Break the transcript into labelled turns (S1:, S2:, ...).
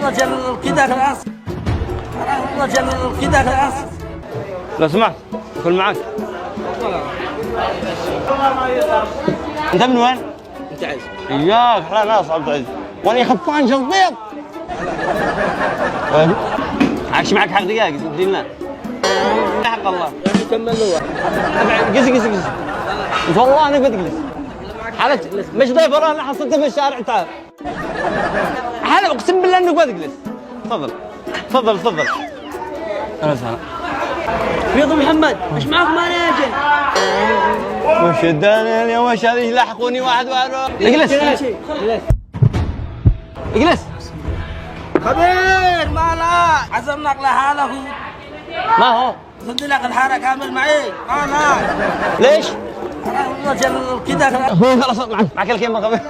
S1: الرجل كذا خلاص. الرجل كذا خلاص.
S2: لو سمحت كل معك. انت من وين؟
S1: انت عايز
S2: اياك احنا ناس عبد العزيز وانا خفان شربيط. عايش معك حق دقائق دينا حق الله
S1: كمل له.
S2: قس انت والله انا قلت قلس حالك مش ضيف ورانا حصلته في الشارع تعال حالك اقسم بالله انك قلت قلس. تفضل اهلا وسهلا.
S1: بيض محمد ايش معك مانجر؟
S2: وش الدنيا اليوم وش هذه يلحقوني واحد اجلس
S1: خبير ما لا عزمناك لحالك.
S2: ما هو
S1: صدق لك الحارة كامل معي ما لا.
S2: ليش؟
S1: الرجل كذا
S2: هو خلاص معك الكلمة خبير.